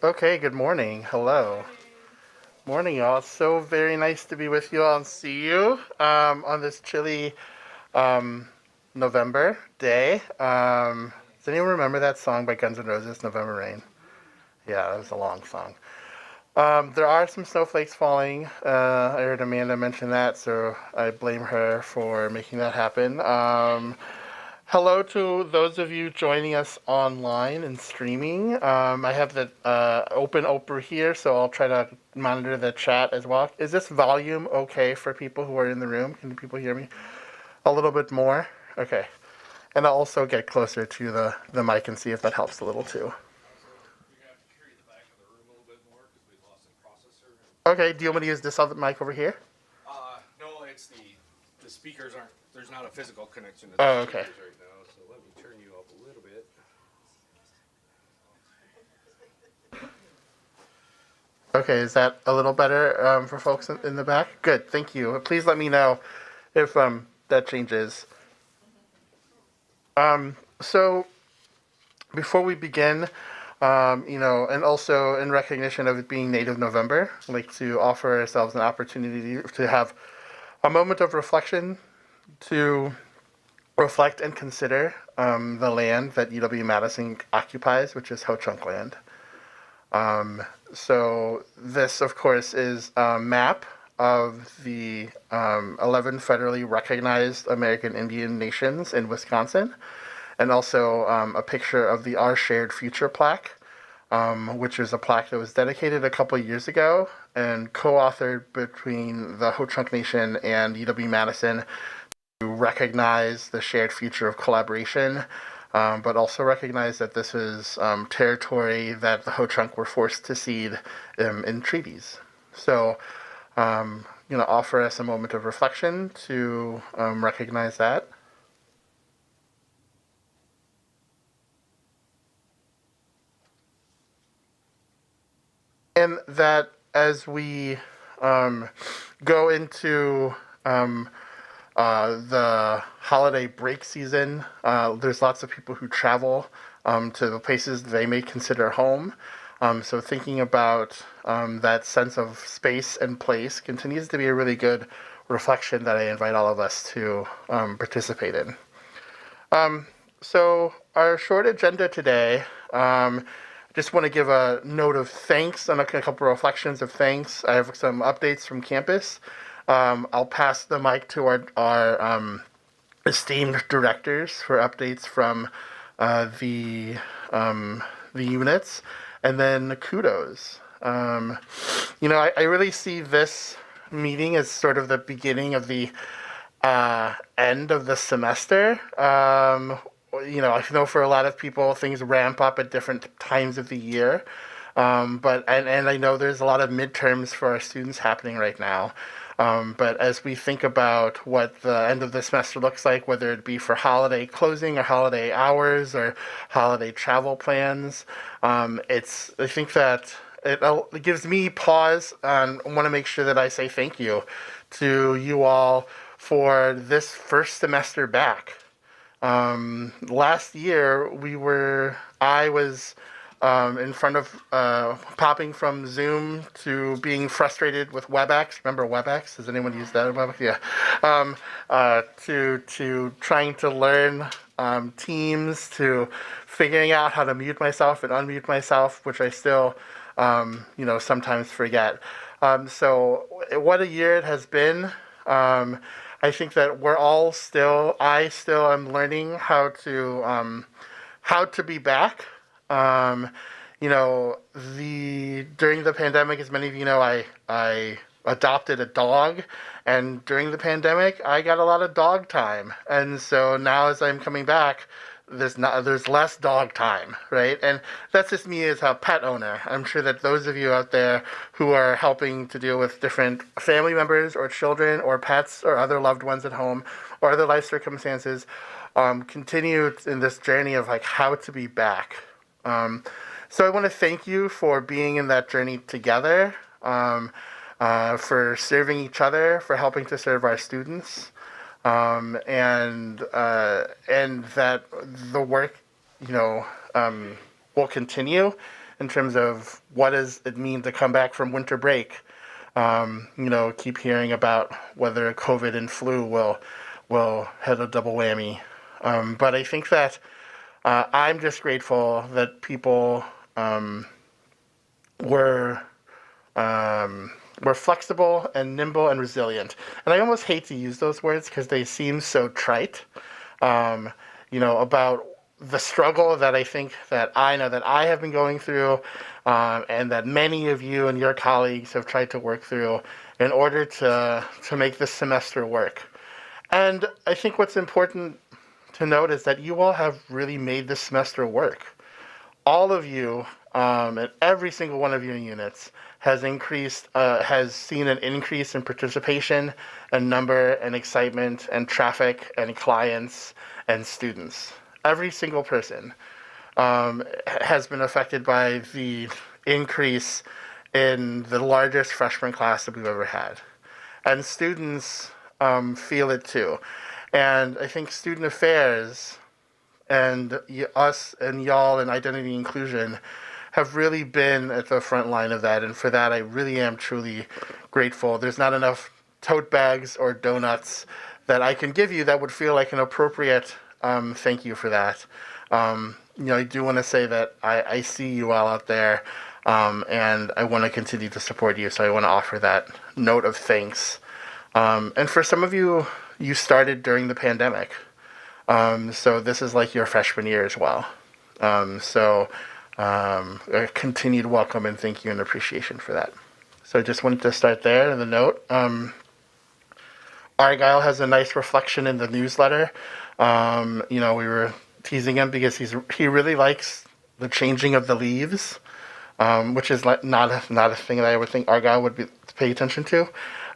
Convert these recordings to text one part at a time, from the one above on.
Okay, good morning. Hello. Morning, y'all. It's so very nice to be with you all and see you on this chilly um, November day. Does anyone remember that song by Guns N' Roses, November Rain? Yeah, that was a long song. There are some snowflakes falling. I heard Amanda mention that, so I blame her for making that happen. Hello to those of you joining us online and streaming. I have the open Oprah here, so I'll try to monitor the chat as well. Is this volume okay for people who are in the room? Can people hear me a little bit more? Okay. And I'll also get closer to the mic and see if that helps a little too. Okay, do you want me to use this other mic over here? No, it's the speakers aren't. There's not a physical connection to Oh, the okay. speakers right now. So let me turn you up a little bit. Okay, is that a little better for folks in the back? Good, thank you. Please let me know if that changes. So before we begin, and also in recognition of it being Native November, I'd like to offer ourselves an opportunity to have a moment of reflection to reflect and consider the land that UW-Madison occupies, which is Ho-Chunk land. So this, of course, is a map of the 11 federally recognized American Indian nations in Wisconsin, and also a picture of the Our Shared Future plaque, which is a plaque that was dedicated a couple of years ago and co-authored between the Ho-Chunk Nation and UW-Madison to recognize the shared future of collaboration, but also recognize that this is territory that the Ho-Chunk were forced to cede in treaties. So, offer us a moment of reflection to recognize that. And that as we go into the holiday break season, there's lots of people who travel to the places they may consider home. So thinking about that sense of space and place continues to be a really good reflection that I invite all of us to participate in. So our short agenda today, just want to give a note of thanks and a couple of reflections of thanks. I have some updates from campus. I'll pass the mic to our esteemed directors for updates from the units, and then kudos. I really see this meeting as sort of the beginning of the end of the semester. I know for a lot of people things ramp up at different times of the year. But I know there's a lot of midterms for our students happening right now. But as we think about what the end of the semester looks like, whether it be for holiday closing or holiday hours or holiday travel plans, I think that it gives me pause and I want to make sure that I say thank you to you all for this first semester back. Last year I was in front of popping from Zoom to being frustrated with WebEx. Remember WebEx? Has anyone used that? WebEx? Yeah. To trying to learn Teams, to figuring out how to mute myself and unmute myself, which I still, sometimes forget. So what a year it has been. I think that I still am learning how to be back. During the pandemic, as many of you know, I adopted a dog, and during the pandemic, I got a lot of dog time, and so now as I'm coming back, there's less dog time, right? And that's just me as a pet owner. I'm sure that those of you out there who are helping to deal with different family members or children or pets or other loved ones at home or other life circumstances continue in this journey of like how to be back. So I want to thank you for being in that journey together, for serving each other, for helping to serve our students, and that the work, will continue, in terms of what does it mean to come back from winter break. Keep hearing about whether COVID and flu will hit a double whammy. But I think that I'm just grateful that people were flexible and nimble and resilient. And I almost hate to use those words because they seem so trite. About the struggle that I think that I know that I have been going through, and that many of you and your colleagues have tried to work through in order to make this semester work. And I think what's important to note is that you all have really made this semester work. All of you, and every single one of your units has seen an increase in participation and number and excitement and traffic and clients and students. Every single person has been affected by the increase in the largest freshman class that we've ever had. And students feel it too. And I think student affairs and us and y'all and identity inclusion have really been at the front line of that. And for that, I really am truly grateful. There's not enough tote bags or donuts that I can give you that would feel like an appropriate thank you for that. I do want to say that I see you all out there, and I want to continue to support you. So I want to offer that note of thanks. And for some of you, you started during the pandemic. So this is like your freshman year as well. A continued welcome and thank you and appreciation for that. So I just wanted to start there in the note. Argyle has a nice reflection in the newsletter. We were teasing him because he really likes the changing of the leaves, which is not a thing that I would think Argyle would pay attention to.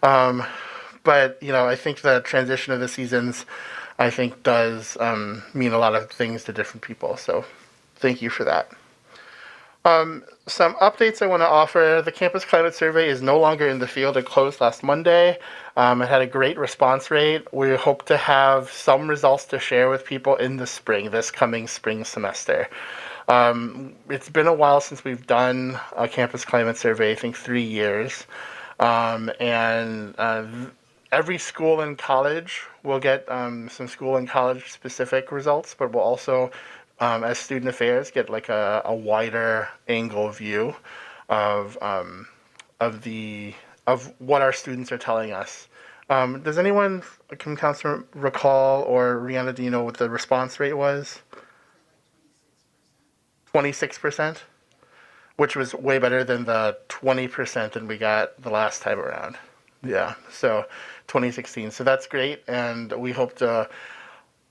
But I think the transition of the seasons, I think, does mean a lot of things to different people. So thank you for that. Some updates I want to offer. The campus climate survey is no longer in the field. It closed last Monday. It had a great response rate. We hope to have some results to share with people in the spring, this coming spring semester. It's been a while since we've done a campus climate survey, I think 3 years. Every school and college will get some school and college specific results, but we'll also, as student affairs, get like a wider angle view of what our students are telling us. Does anyone, Counselor, recall, or Rihanna, do you know what the response rate was? 26%, which was way better than the 20% that we got the last time around. Yeah, so 2016. So that's great, and we hope to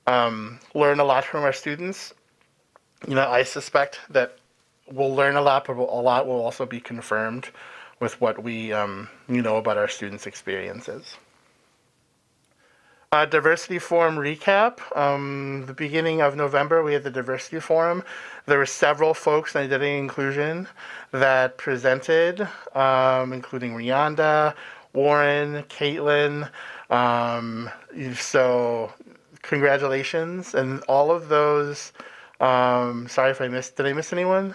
learn a lot from our students. I suspect that we'll learn a lot, but a lot will also be confirmed with what we know about our students' experiences. Diversity Forum recap. The beginning of November, we had the Diversity Forum. There were several folks in identity and inclusion that presented, including Rianda, Warren, Caitlin. So congratulations. And all of those, sorry if did I miss anyone?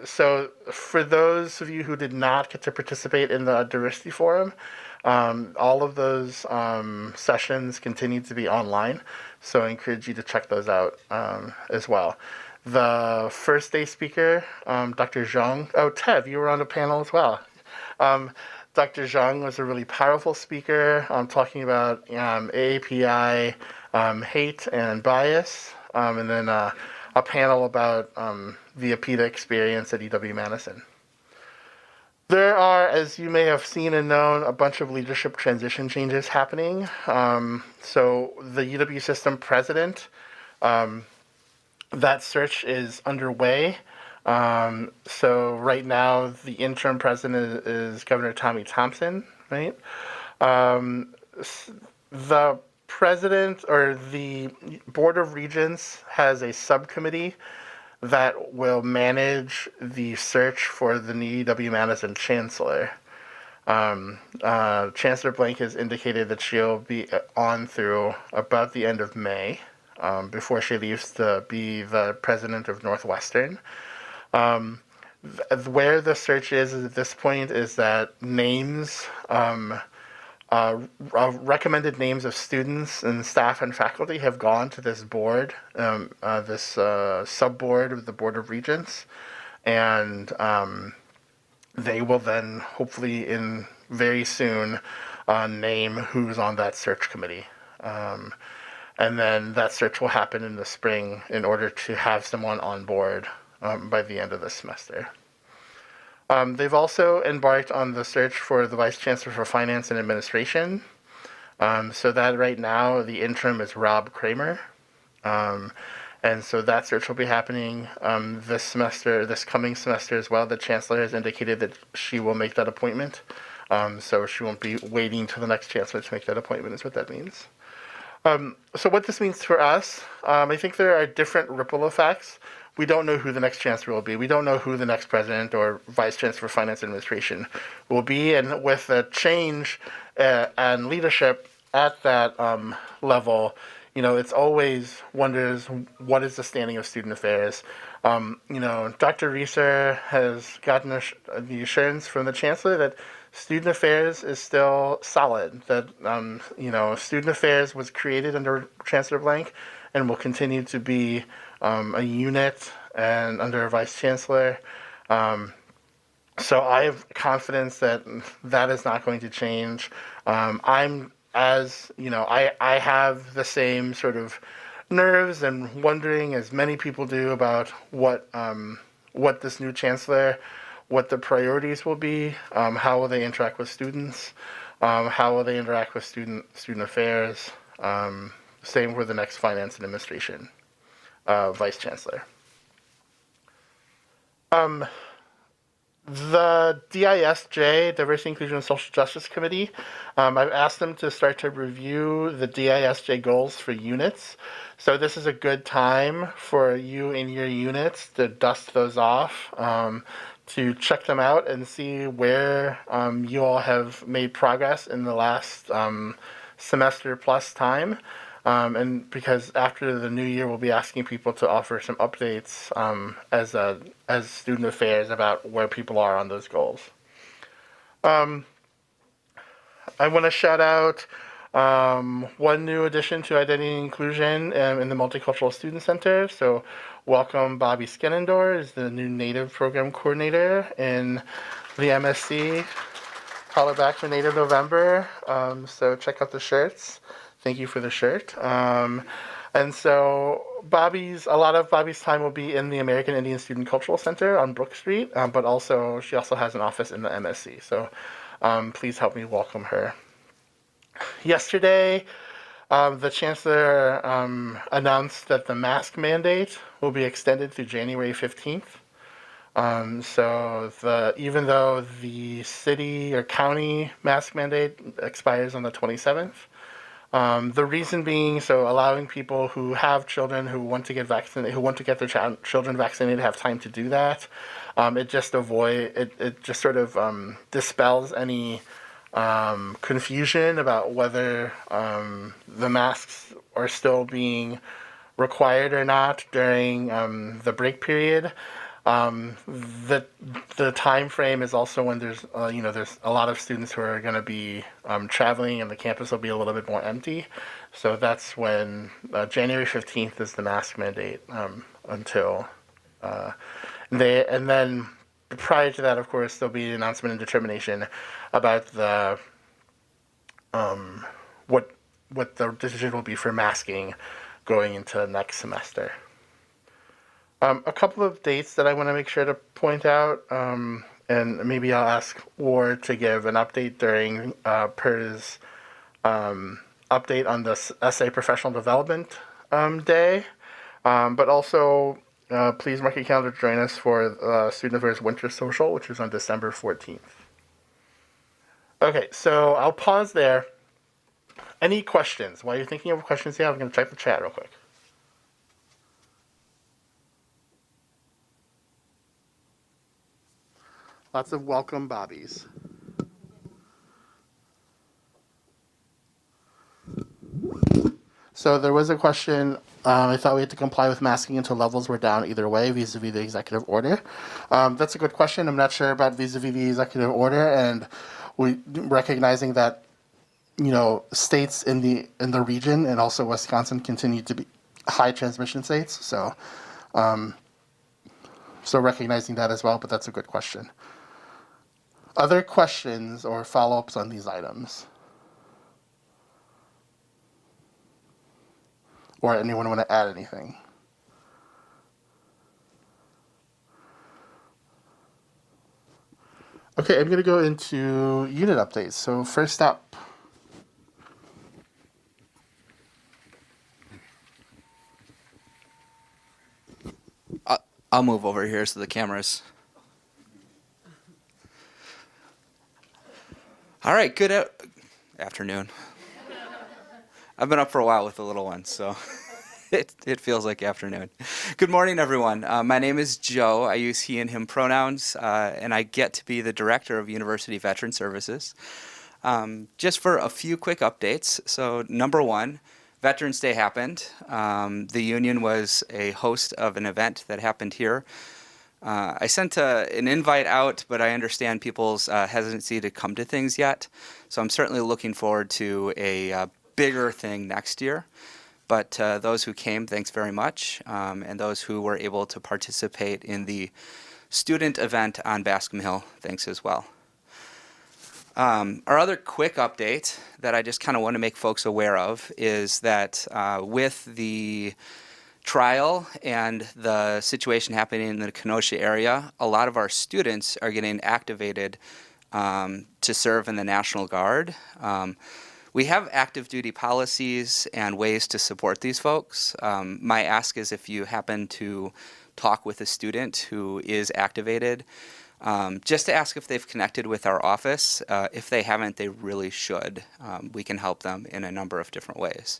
So for those of you who did not get to participate in the Diversity Forum, all of those sessions continue to be online, so I encourage you to check those out as well. The first day speaker, Dr. Zhang, Tev, you were on the panel as well. Dr. Zhang was a really powerful speaker talking about AAPI, hate and bias, and then a panel about the APITA experience at UW-Madison. There are, as you may have seen and known, a bunch of leadership transition changes happening. So the UW system president, that search is underway. So right now, the interim president is Governor Tommy Thompson, right? The president or the Board of Regents has a subcommittee that will manage the search for the new UW-Madison chancellor. Chancellor Blank has indicated that she'll be on through about the end of May. before she leaves to be the president of Northwestern. Where the search is at this point is that names, recommended names of students and staff and faculty have gone to this board, this sub-board of the Board of Regents, and they will then hopefully in very soon name who's on that search committee. And then that search will happen in the spring in order to have someone on board by the end of the semester. They've also embarked on the search for the Vice Chancellor for Finance and Administration. So that right now the interim is Rob Kramer. And so that search will be happening this semester, this coming semester as well. The Chancellor has indicated that she will make that appointment. So she won't be waiting till the next Chancellor to make that appointment is what that means. So what this means for us, I think there are different ripple effects. We don't know who the next chancellor will be. We don't know who the next president or vice chancellor for finance administration will be. And with a change and leadership at that level, it's always wonders what is the standing of student affairs. Dr. Reeser has gotten the assurance from the chancellor that student affairs is still solid. That student affairs was created under Chancellor Blank and will continue to be a unit and under a vice chancellor. So I have confidence that that is not going to change. I have the same sort of nerves and wondering as many people do about what this new chancellor, what the priorities will be, how will they interact with students, how will they interact with student affairs. Same for the next finance and administration vice chancellor. The DISJ, Diversity, Inclusion, and Social Justice Committee, I've asked them to start to review the DISJ goals for units. So this is a good time for you in your units to dust those off, to check them out and see where you all have made progress in the last semester plus time. And because after the new year, we'll be asking people to offer some updates as student affairs about where people are on those goals. I want to shout out one new addition to Identity and Inclusion in the Multicultural Student Center. So welcome Bobby Skenendor is the new Native Program Coordinator in the MSC. Call it back for Native November. So check out the shirts. Thank you for the shirt. And so a lot of Bobby's time will be in the American Indian Student Cultural Center on Brook Street, but she also has an office in the MSC. So please help me welcome her. Yesterday, the Chancellor announced that the mask mandate will be extended through January 15th. Even though the city or county mask mandate expires on the 27th, the reason being, allowing people who have children who want to get vaccinated, who want to get their children vaccinated, have time to do that. It just sort of dispels any confusion about whether the masks are still being required or not during the break period. The time frame is also when there's a lot of students who are going to be traveling and the campus will be a little bit more empty. So that's when January 15th is the mask mandate until and then prior to that, of course, there'll be an announcement and determination about the what the decision will be for masking going into next semester. A couple of dates that I want to make sure to point out, and maybe I'll ask Ward to give an update during PER's update on the SA Professional Development Day, but also please mark your calendar to join us for Student Affairs Winter Social, which is on December 14th. Okay, so I'll pause there. Any questions? While you're thinking of questions here, I'm going to check the chat real quick. Lots of welcome bobbies. So there was a question. I thought we had to comply with masking until levels were down either way, vis-a-vis the executive order. That's a good question. I'm not sure about vis-a-vis the executive order, and we recognizing that states in the region and also Wisconsin continue to be high transmission states. So recognizing that as well, but that's a good question. Other questions or follow-ups on these items? Or anyone want to add anything? Okay, I'm going to go into unit updates. So first up, I'll move over here so the cameras. All right, good afternoon. I've been up for a while with the little ones, so it feels like afternoon. Good morning, everyone. My name is Joe. I use he and him pronouns, and I get to be the director of University Veteran Services. Just for a few quick updates. So number one, Veterans Day happened. The union was a host of an event that happened here. I sent an invite out, but I understand people's hesitancy to come to things yet. So I'm certainly looking forward to a bigger thing next year. But those who came, thanks very much. And those who were able to participate in the student event on Bascom Hill, thanks as well. Our other quick update that I just kind of want to make folks aware of is that with the trial and the situation happening in the Kenosha area, a lot of our students are getting activated to serve in the National Guard. We have active duty policies and ways to support these folks. My ask is if you happen to talk with a student who is activated, just to ask if they've connected with our office. If they haven't, they really should. We can help them in a number of different ways.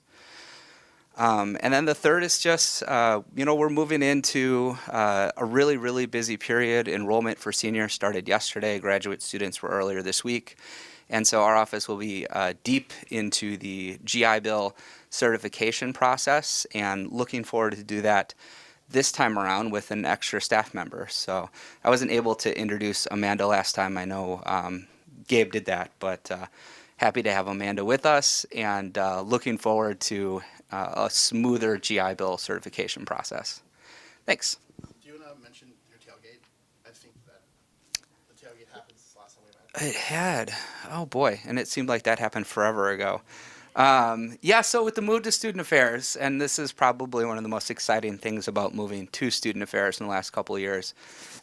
And then the third is just, we're moving into a really, really busy period. Enrollment for seniors started yesterday. Graduate students were earlier this week. And so our office will be deep into the GI Bill certification process and looking forward to do that this time around with an extra staff member. So I wasn't able to introduce Amanda last time. I know Gabe did that, but happy to have Amanda with us and looking forward to a smoother GI Bill certification process. Thanks. do you want to mention your tailgate? I think that the tailgate happened since last time we met. It had. Oh boy, and it seemed like that happened forever ago. So with the move to student affairs, and this is probably one of the most exciting things about moving to student affairs in the last couple of years,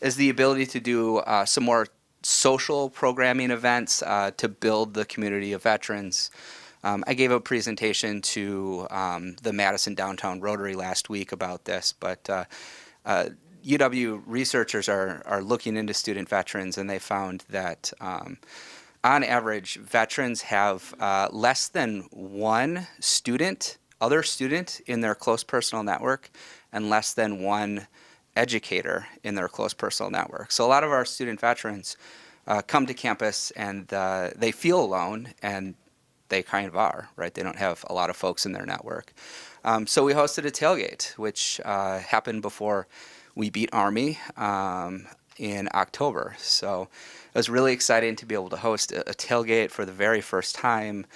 is the ability to do some more social programming events to build the community of veterans. I gave a presentation to the Madison Downtown Rotary last week about this, but UW researchers are looking into student veterans, and they found that on average, veterans have less than one other student in their close personal network, and less than one educator in their close personal network. So a lot of our student veterans come to campus and they feel alone, and they kind of are, right? They don't have a lot of folks in their network. So we hosted a tailgate, which happened before we beat Army in October. So it was really exciting to be able to host a tailgate for the very first time,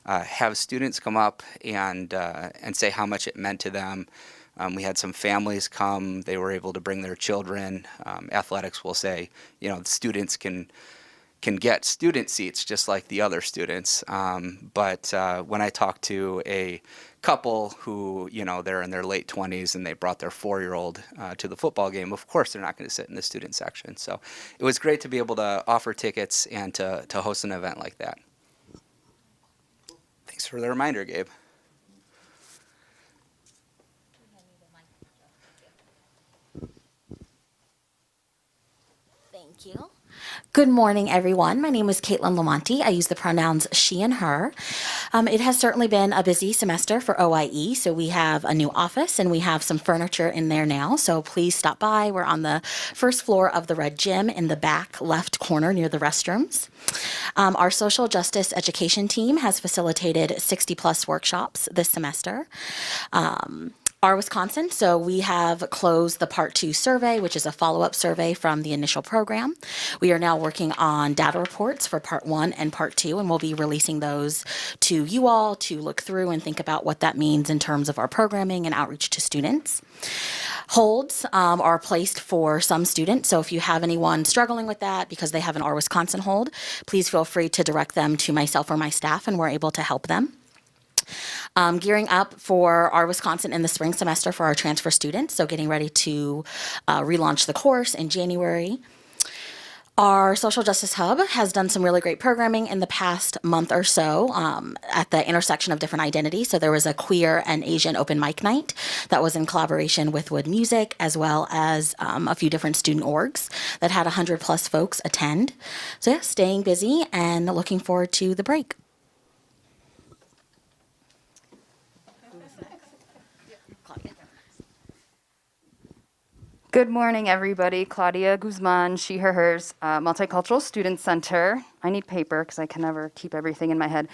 have students come up and say how much it meant to them. We had some families come. They were able to bring their children. Athletics will say, the students can get student seats just like the other students. But when I talked to a couple who, they're in their late 20s and they brought their 4-year-old to the football game, of course they're not going to sit in the student section. So it was great to be able to offer tickets and to host an event like that. Thanks for the reminder, Gabe. Thanks. Thank you. Good morning, everyone. My name is Caitlin Lamonti. I use the pronouns she and her. It has certainly been a busy semester for OIE, so we have a new office and we have some furniture in there now, so please stop by. We're on the first floor of the Red Gym in the back left corner near the restrooms. Our social justice education team has facilitated 60 plus workshops this semester. Our Wisconsin, so we have closed the Part 2 survey, which is a follow-up survey from the initial program. We are now working on data reports for Part 1 and Part 2, and we'll be releasing those to you all to look through and think about what that means in terms of our programming and outreach to students. Holds are placed for some students, so if you have anyone struggling with that because they have an Our Wisconsin hold, please feel free to direct them to myself or my staff, and we're able to help them. Gearing up for our Wisconsin in the spring semester for our transfer students, so getting ready to relaunch the course in January. Our Social Justice Hub has done some really great programming in the past month or so at the intersection of different identities. So there was a queer and Asian open mic night that was in collaboration with Wood Music, as well as a few different student orgs that had 100 plus folks attend. So yeah, staying busy and looking forward to the break. Good morning, everybody. Claudia Guzman, she, her, hers, Multicultural Student Center. I need paper because I can never keep everything in my head.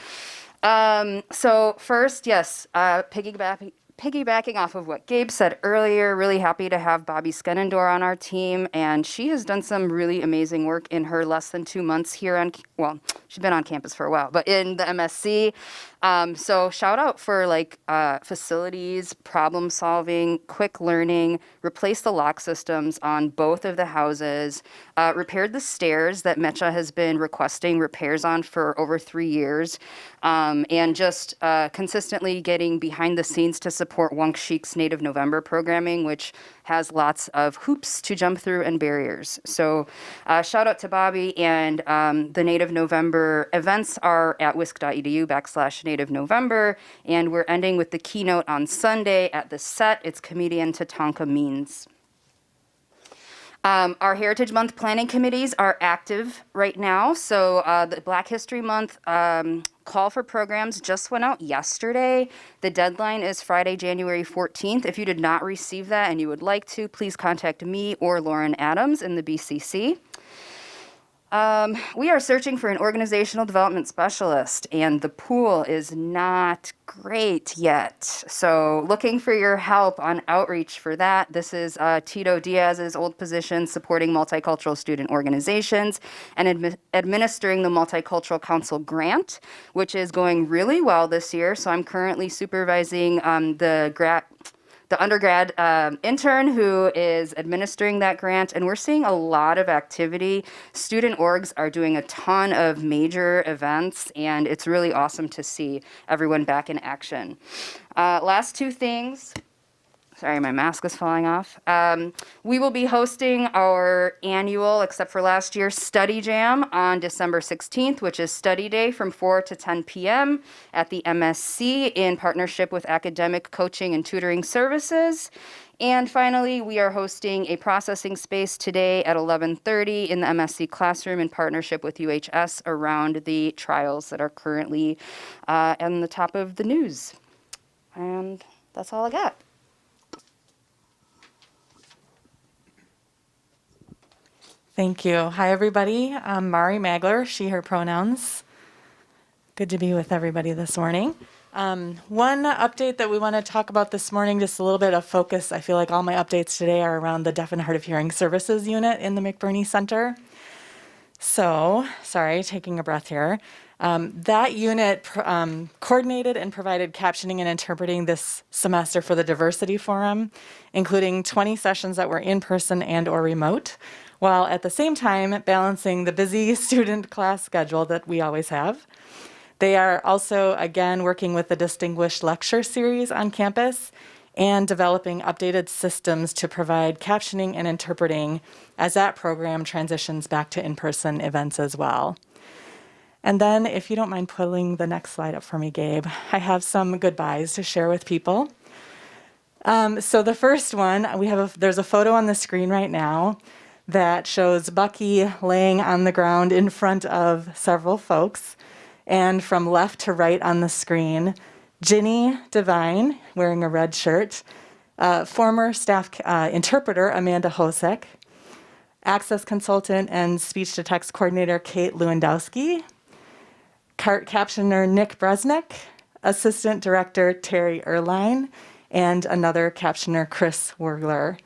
So first, yes, piggybacking off of what Gabe said earlier, really happy to have Bobby Skenendor on our team, and she has done some really amazing work in her less than 2 months here on, well, she's been on campus for a while, but in the MSC. So shout out for facilities, problem solving, quick learning, replaced the lock systems on both of the houses, repaired the stairs that Mecha has been requesting repairs on for over 3 years, and just consistently getting behind the scenes to support Wunk Chic's Native November programming, which has lots of hoops to jump through and barriers. So shout out to Bobby, and the Native November events are at wisc.edu/Native November, and we're ending with the keynote on Sunday at the Set. It's comedian Tatanka Means. Our Heritage Month planning committees are active right now. So the Black History Month call for programs just went out yesterday. The deadline is Friday, January 14th. If you did not receive that and you would like to, please contact me or Lauren Adams in the BCC. We are searching for an organizational development specialist, and the pool is not great yet. So looking for your help on outreach for that. This is Tito Diaz's old position, supporting multicultural student organizations and administering the Multicultural Council grant, which is going really well this year. So I'm currently supervising the undergrad intern who is administering that grant, and we're seeing a lot of activity. Student orgs are doing a ton of major events, and it's really awesome to see everyone back in action. Last two things. Sorry, my mask is falling off. We will be hosting our annual, except for last year, Study Jam on December 16th, which is Study Day from 4 to 10 p.m. at the MSC in partnership with Academic Coaching and Tutoring Services. And finally, we are hosting a processing space today at 11:30 in the MSC classroom in partnership with UHS around the trials that are currently on the top of the news. And that's all I got. Thank you. Hi, everybody. I'm Mari Magler, she, her pronouns. Good to be with everybody this morning. One update that we want to talk about this morning, just a little bit of focus. I feel like all my updates today are around the Deaf and Hard of Hearing Services unit in the McBurney Center. So, sorry, taking a breath here. That unit coordinated and provided captioning and interpreting this semester for the Diversity Forum, including 20 sessions that were in person and or remote, while at the same time balancing the busy student class schedule that we always have. They are also, again, working with the Distinguished Lecture Series on campus and developing updated systems to provide captioning and interpreting as that program transitions back to in-person events as well. And then, if you don't mind pulling the next slide up for me, Gabe, I have some goodbyes to share with people. So the first one, there's a photo on the screen right now. that shows Bucky laying on the ground in front of several folks. And from left to right on the screen, Ginny Devine, wearing a red shirt, former staff interpreter Amanda Hosek, access consultant and speech-to-text coordinator Kate Lewandowski, captioner Nick Bresnick, assistant director Terry Erline, and another captioner Chris Wergler.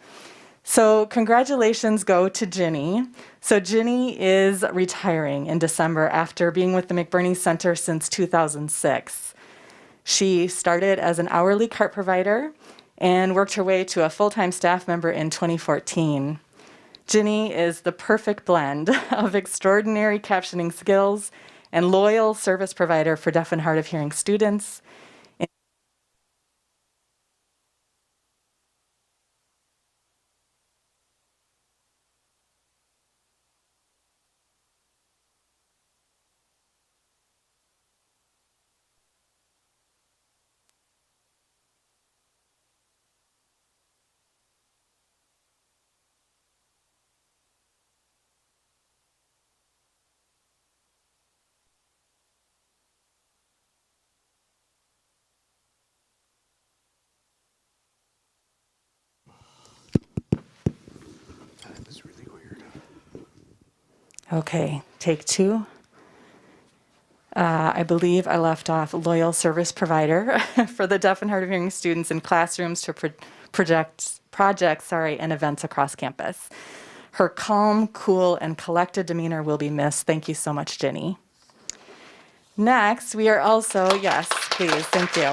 So congratulations go to Ginny. So Ginny is retiring in December after being with the McBurney Center since 2006. She started as an hourly cart provider and worked her way to a full-time staff member in 2014. Ginny is the perfect blend of extraordinary captioning skills and loyal service provider for deaf and hard of hearing students. That was really weird. Okay, take two. I believe I left off loyal service provider for the deaf and hard of hearing students in classrooms to projects and events across campus. Her calm, cool, and collected demeanor will be missed. Thank you so much, Ginny. Next, we are also, yes, please, thank you.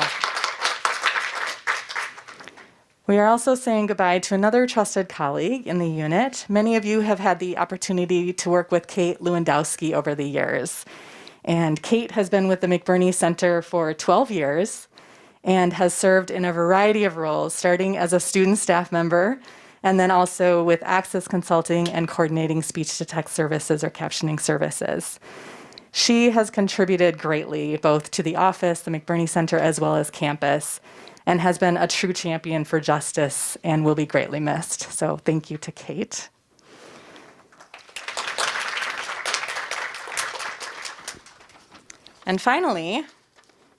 We are also saying goodbye to another trusted colleague in the unit. Many of you have had the opportunity to work with Kate Lewandowski over the years. And Kate has been with the McBurney Center for 12 years and has served in a variety of roles, starting as a student staff member and then also with access consulting and coordinating speech-to-text services or captioning services. She has contributed greatly both to the office, the McBurney Center, as well as campus, and has been a true champion for justice and will be greatly missed. So thank you to Kate. And finally,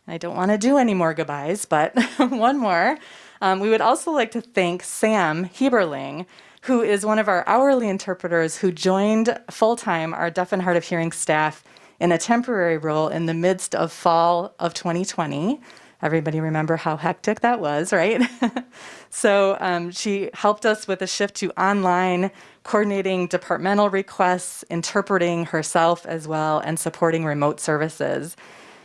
I don't want to do any more goodbyes, but one more. We would also like to thank Sam Heberling, who is one of our hourly interpreters who joined full-time our deaf and hard of hearing staff in a temporary role in the midst of fall of 2020. Everybody remember how hectic that was, right? So she helped us with a shift to online, coordinating departmental requests, interpreting herself as well, and supporting remote services.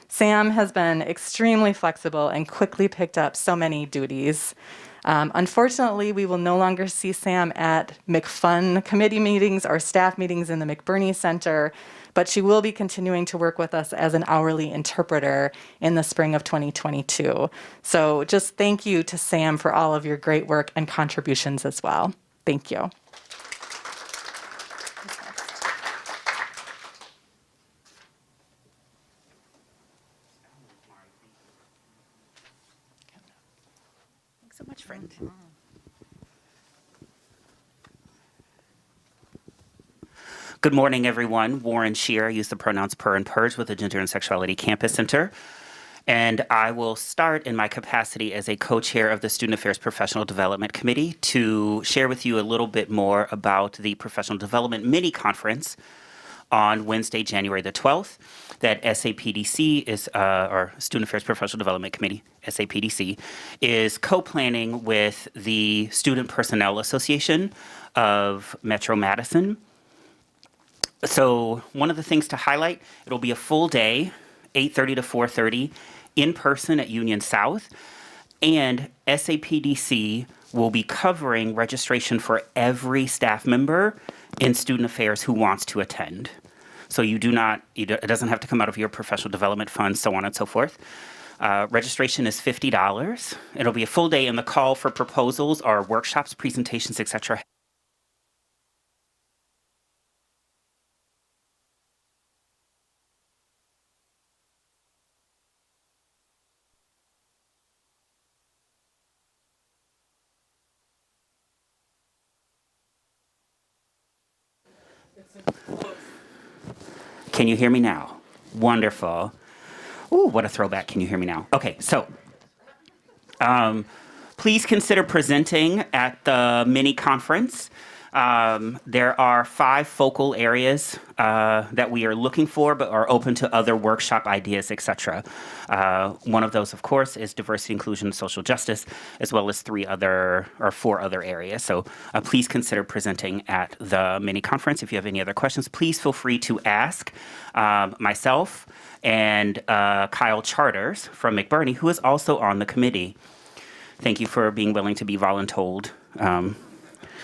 Sam has been extremely flexible and quickly picked up so many duties. Unfortunately, we will no longer see Sam at McFun committee meetings or staff meetings in the McBurney Center, but she will be continuing to work with us as an hourly interpreter in the spring of 2022. So just thank you to Sam for all of your great work and contributions as well. Thank you. Thanks so much, friend. Good morning, everyone. Warren Shear. I use the pronouns per and purge with the Gender and Sexuality Campus Center. And I will start in my capacity as a co-chair of the Student Affairs Professional Development Committee to share with you a little bit more about the Professional Development Mini-Conference on Wednesday, January the 12th, that SAPDC is, or Student Affairs Professional Development Committee, SAPDC, is co-planning with the Student Personnel Association of Metro Madison. So one of the things to highlight, it'll be a full day, 8:30 to 4:30, in person at Union South, and SAPDC will be covering registration for every staff member in student affairs who wants to attend. So it doesn't have to come out of your professional development fund, so on and so forth. Registration is $50. It'll be a full day, and the call for proposals are workshops, presentations, etc. Can you hear me now? Wonderful. Ooh, what a throwback. Can you hear me now? Okay, so please consider presenting at the mini conference. There are 5 focal areas that we are looking for, but are open to other workshop ideas, etc. One of those, of course, is diversity, inclusion, and social justice, as well as 4 other areas. So please consider presenting at the mini conference. If you have any other questions, please feel free to ask myself and Kyle Charters from McBurney, who is also on the committee. Thank you for being willing to be voluntold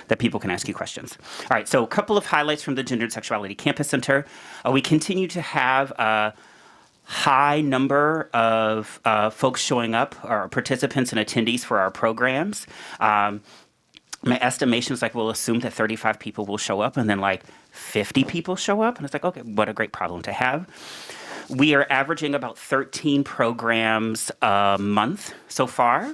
that people can ask you questions. All right, so a couple of highlights from the Gender and Sexuality Campus Center. We continue to have a high number of folks showing up, or participants and attendees for our programs. My estimation is we'll assume that 35 people will show up, and then 50 people show up. And it's okay, what a great problem to have. We are averaging about 13 programs a month so far.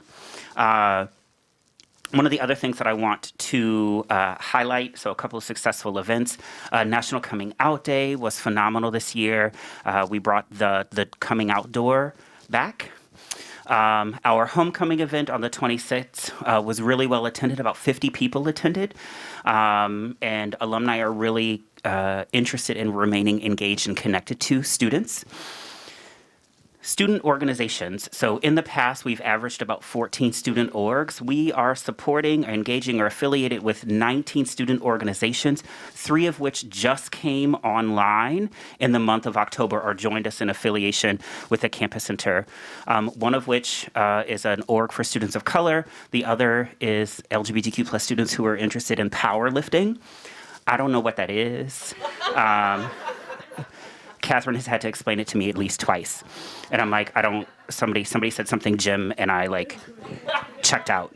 One of the other things that I want to highlight, so a couple of successful events. National Coming Out Day was phenomenal this year. We brought the coming outdoor back. Our homecoming event on the 26th was really well attended. About 50 people attended. And alumni are really interested in remaining engaged and connected to students. Student organizations. So in the past, we've averaged about 14 student orgs. We are supporting or engaging or affiliated with 19 student organizations, 3 of which just came online in the month of October or joined us in affiliation with the Campus Center. One of which is an org for students of color. The other is LGBTQ plus students who are interested in powerlifting. I don't know what that is. Catherine has had to explain it to me at least twice. And I'm somebody said something gym, and I checked out.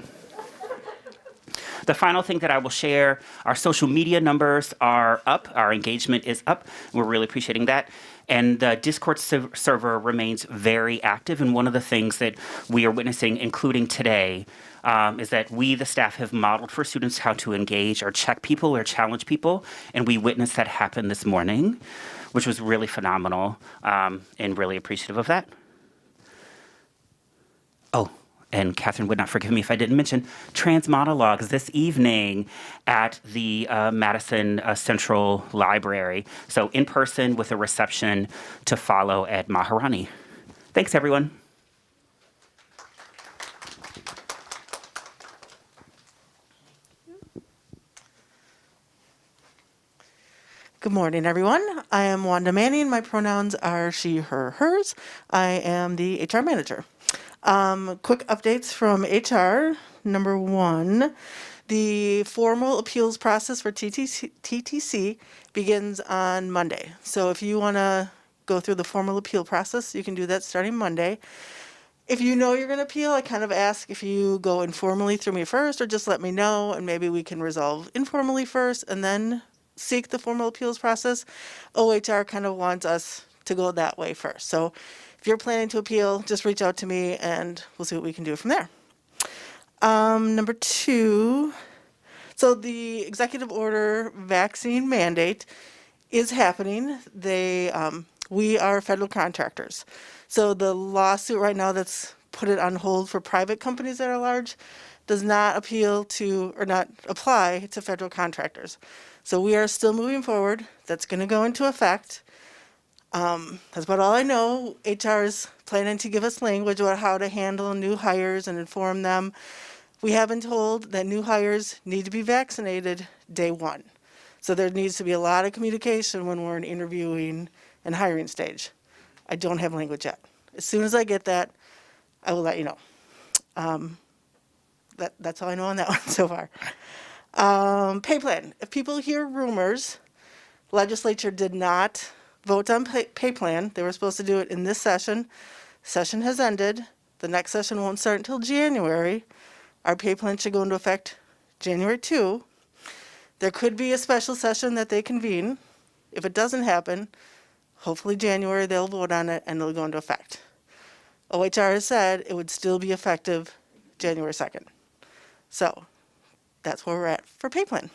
The final thing that I will share, our social media numbers are up. Our engagement is up. We're really appreciating that. And the Discord server remains very active. And one of the things that we are witnessing, including today, is that we, the staff, have modeled for students how to engage or check people or challenge people. And we witnessed that happen this morning, which was really phenomenal, and really appreciative of that. Oh, and Catherine would not forgive me if I didn't mention trans monologues this evening at the Madison Central Library. So in person with a reception to follow at Maharani. Thanks, everyone. Good morning, everyone. I am Wanda Manning. My pronouns are she, her, hers. I am the HR manager. Quick updates from HR. Number 1, the formal appeals process for TTC begins on Monday. So if you want to go through the formal appeal process, you can do that starting Monday. If you know you're going to appeal, I kind of ask if you go informally through me first, or just let me know, and maybe we can resolve informally first and then seek the formal appeals process. OHR kind of wants us to go that way first. So if you're planning to appeal, just reach out to me and we'll see what we can do from there. Number 2, so the executive order vaccine mandate is happening. We are federal contractors. So the lawsuit right now that's put it on hold for private companies that are large does not apply to federal contractors. So we are still moving forward. That's going to go into effect. That's about all I know. HR is planning to give us language about how to handle new hires and inform them. We have been told that new hires need to be vaccinated day 1. So there needs to be a lot of communication when we're in interviewing and hiring stage. I don't have language yet. As soon as I get that, I will let you know. That's all I know on that one so far. Pay plan. If people hear rumors, legislature did not vote on pay plan. They were supposed to do it in this session. Session has ended. The next session won't start until January. Our pay plan should go into effect January 2. There could be a special session that they convene. If it doesn't happen, hopefully January they'll vote on it and it'll go into effect. OHR has said it would still be effective January 2nd. So that's where we're at for pay plan.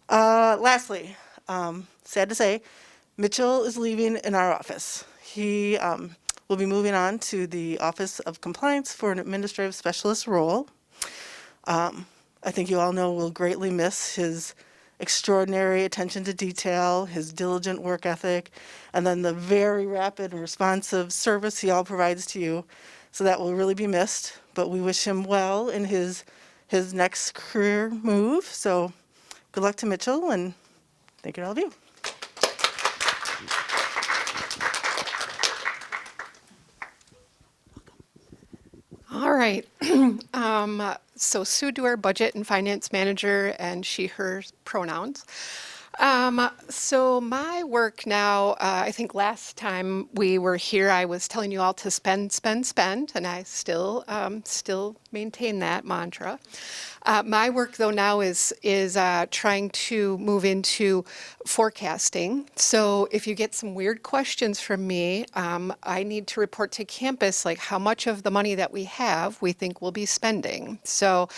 Lastly, sad to say, Mitchell is leaving in our office. He will be moving on to the Office of Compliance for an administrative specialist role. I think you all know we'll greatly miss his extraordinary attention to detail, his diligent work ethic, and then the very rapid and responsive service he all provides to you. So that will really be missed, but we wish him well in his next career move. So good luck to Mitchell, and thank you to all of you. All right. So Sue Dewar, budget and finance manager, and she, her pronouns. So my work now, I think last time we were here, I was telling you all to spend, spend, spend, and I still maintain that mantra. My work though now is trying to move into forecasting. So if you get some weird questions from me, I need to report to campus like how much of the money that we have we think we'll be spending. So,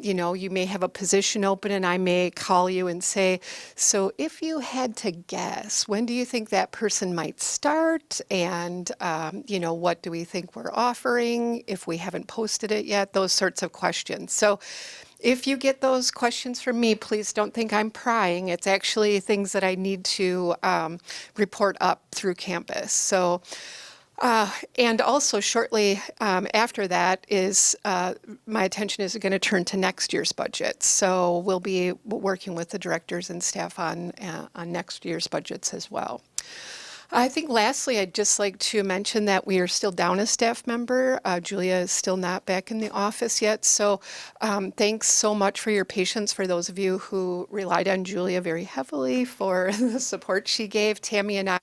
you may have a position open and I may call you and say, so if you had to guess, when do you think that person might start? And, what do we think we're offering if we haven't posted it yet? Those sorts of questions. So if you get those questions from me, please don't think I'm prying. It's actually things that I need to report up through campus. So, and also shortly after that is my attention is going to turn to next year's budget. So we'll be working with the directors and staff on next year's budgets as well. I think lastly, I'd just like to mention that we are still down a staff member. Julia is still not back in the office yet. So thanks so much for your patience for those of you who relied on Julia very heavily for the support she gave. Tammy and I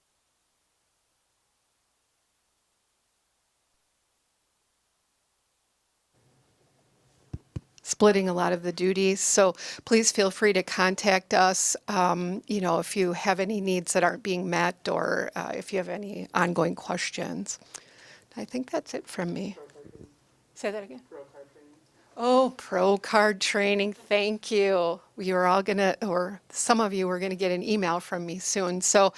splitting a lot of the duties. So please feel free to contact us, if you have any needs that aren't being met or if you have any ongoing questions. I think that's it from me. Say that again. Oh, pro card training. Thank you. You are all or some of you are going to get an email from me soon. So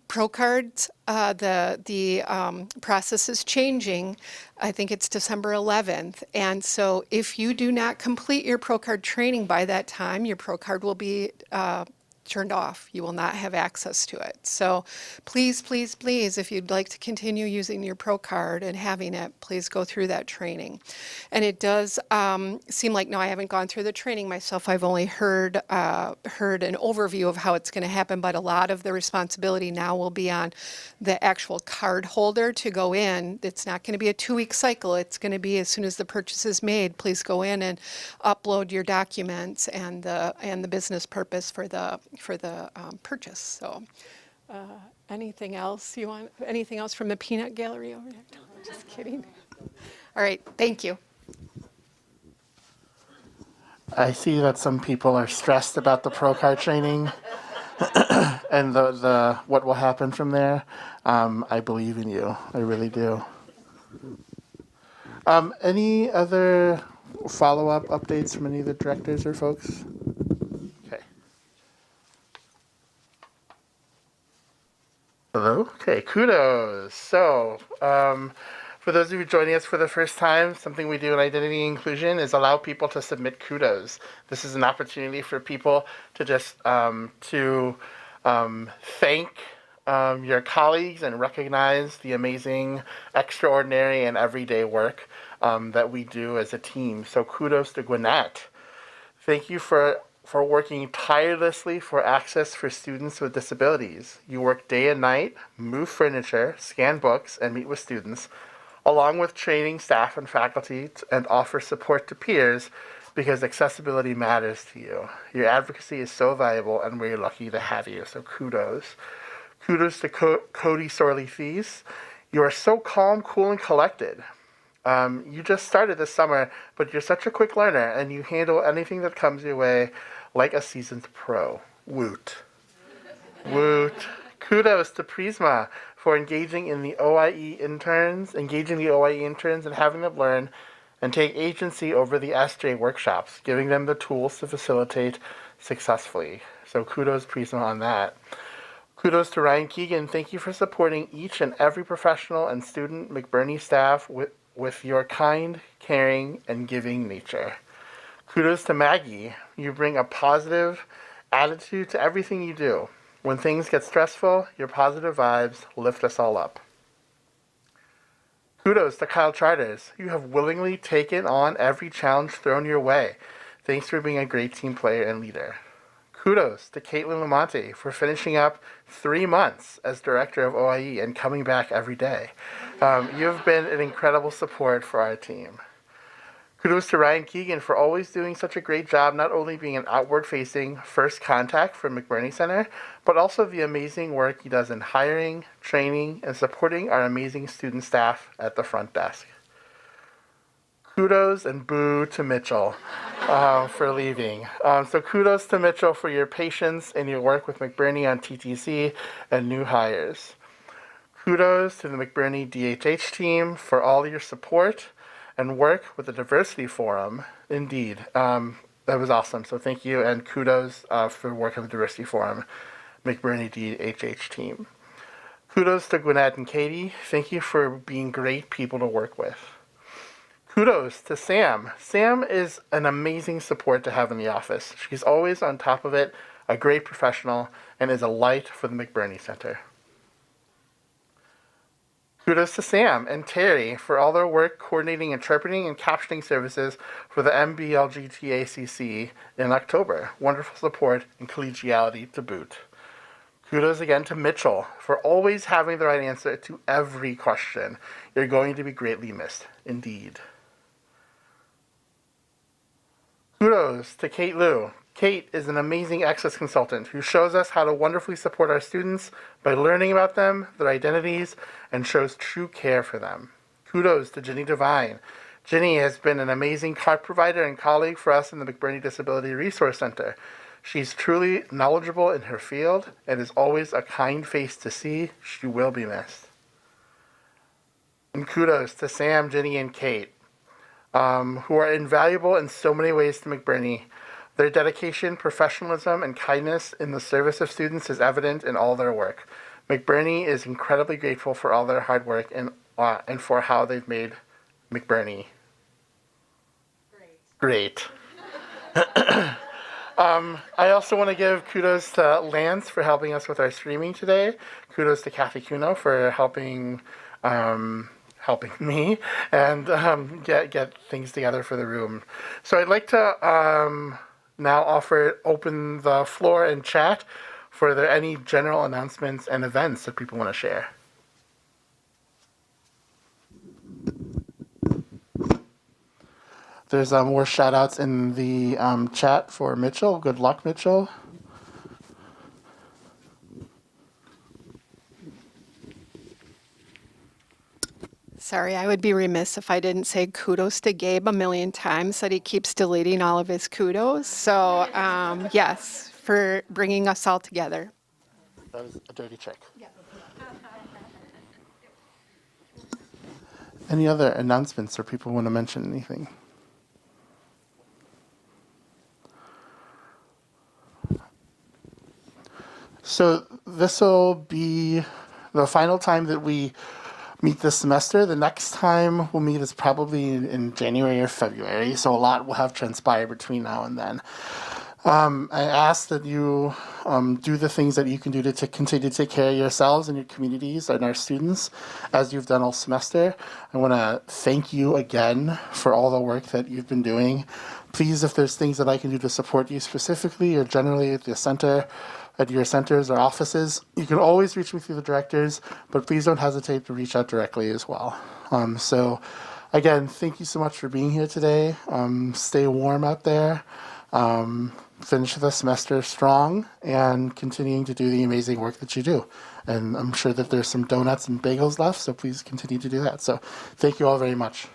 pro cards, the process is changing. I think it's December 11th. And so if you do not complete your pro card training by that time, your pro card will be turned off. You will not have access to it. So please, please, please, if you'd like to continue using your pro card and having it, please go through that training. And it does seem like, no, I haven't gone through the training myself. I've only heard an overview of how it's going to happen, but a lot of the responsibility now will be on the actual card holder to go in. It's not going to be a 2-week cycle. It's going to be as soon as the purchase is made, please go in and upload your documents and the business purpose for the purchase. So anything else you want? Anything else from the peanut gallery over there? No, I'm just kidding. All right. Thank you. I see that some people are stressed about the pro card training and the what will happen from there. I believe in you. I really do. Any other follow-up updates from any of the directors or folks? Okay. Hello? Okay, kudos. So, for those of you joining us for the first time, something we do in identity inclusion is allow people to submit kudos. This is an opportunity for people to just thank your colleagues and recognize the amazing, extraordinary, and everyday work that we do as a team. So kudos to Gwinnett. Thank you for working tirelessly for access for students with disabilities. You work day and night, move furniture, scan books, and meet with students, along with training staff and faculty and offer support to peers because accessibility matters to you. Your advocacy is so valuable and we're lucky to have you, so kudos. Kudos to Cody Sorley-Thies. You are so calm, cool, and collected. You just started this summer, but you're such a quick learner and you handle anything that comes your way like a seasoned pro. Woot. Woot. Kudos to Prisma for engaging the OIE interns and having them learn and take agency over the SJ workshops, giving them the tools to facilitate successfully. So kudos, Prisma, on that. Kudos to Ryan Keegan. Thank you for supporting each and every professional and student McBurney staff with your kind, caring, and giving nature. Kudos to Maggie. You bring a positive attitude to everything you do. When things get stressful, your positive vibes lift us all up. Kudos to Kyle Charters. You have willingly taken on every challenge thrown your way. Thanks for being a great team player and leader. Kudos to Caitlin Lamonte for finishing up 3 months as director of OIE and coming back every day. You have been an incredible support for our team. Kudos to Ryan Keegan for always doing such a great job, not only being an outward-facing first contact for McBurney Center, but also the amazing work he does in hiring, training, and supporting our amazing student staff at the front desk. Kudos and boo to Mitchell for leaving. So kudos to Mitchell for your patience and your work with McBurney on TTC and new hires. Kudos to the McBurney DHH team for all your support and work with the Diversity Forum. Indeed, that was awesome. So thank you and kudos for working with the Diversity Forum, McBurney DHH team. Kudos to Gwinnett and Katie. Thank you for being great people to work with. Kudos to Sam. Sam is an amazing support to have in the office. She's always on top of it, a great professional, and is a light for the McBurney Center. Kudos to Sam and Terry for all their work coordinating interpreting and captioning services for the MBLGTACC in October. Wonderful support and collegiality to boot. Kudos again to Mitchell for always having the right answer to every question. You're going to be greatly missed, indeed. Kudos to Kate Liu. Kate is an amazing access consultant who shows us how to wonderfully support our students by learning about them, their identities, and shows true care for them. Kudos to Ginny Devine. Ginny has been an amazing cart provider and colleague for us in the McBurney Disability Resource Center. She's truly knowledgeable in her field and is always a kind face to see. She will be missed. And kudos to Sam, Ginny, and Kate, who are invaluable in so many ways to McBurney. Their dedication, professionalism, and kindness in the service of students is evident in all their work. McBurney is incredibly grateful for all their hard work and for how they've made McBurney great. I also want to give kudos to Lance for helping us with our streaming today. Kudos to Kathy Kuno for helping me and get things together for the room. So I'd like to now open the floor and chat for any general announcements and events that people want to share. There's more shout outs in the chat for Mitchell. Good luck, Mitchell. Sorry, I would be remiss if I didn't say kudos to Gabe a million times that he keeps deleting all of his kudos. So yes, for bringing us all together. That was a dirty trick. Yeah. Any other announcements or people want to mention anything? So this will be the final time that we meet this semester. The next time we'll meet is probably in January or February, so a lot will have transpired between now and then. I ask that you do the things that you can do to continue to take care of yourselves and your communities and our students as you've done all semester. I want to thank you again for all the work that you've been doing. Please, if there's things that I can do to support you specifically or generally at the center, at your centers or offices, you can always reach me through the directors, but please don't hesitate to reach out directly as well. So again, thank you so much for being here today. Stay warm out there. Finish the semester strong and continuing to do the amazing work that you do. And I'm sure that there's some donuts and bagels left, so please continue to do that. So thank you all very much.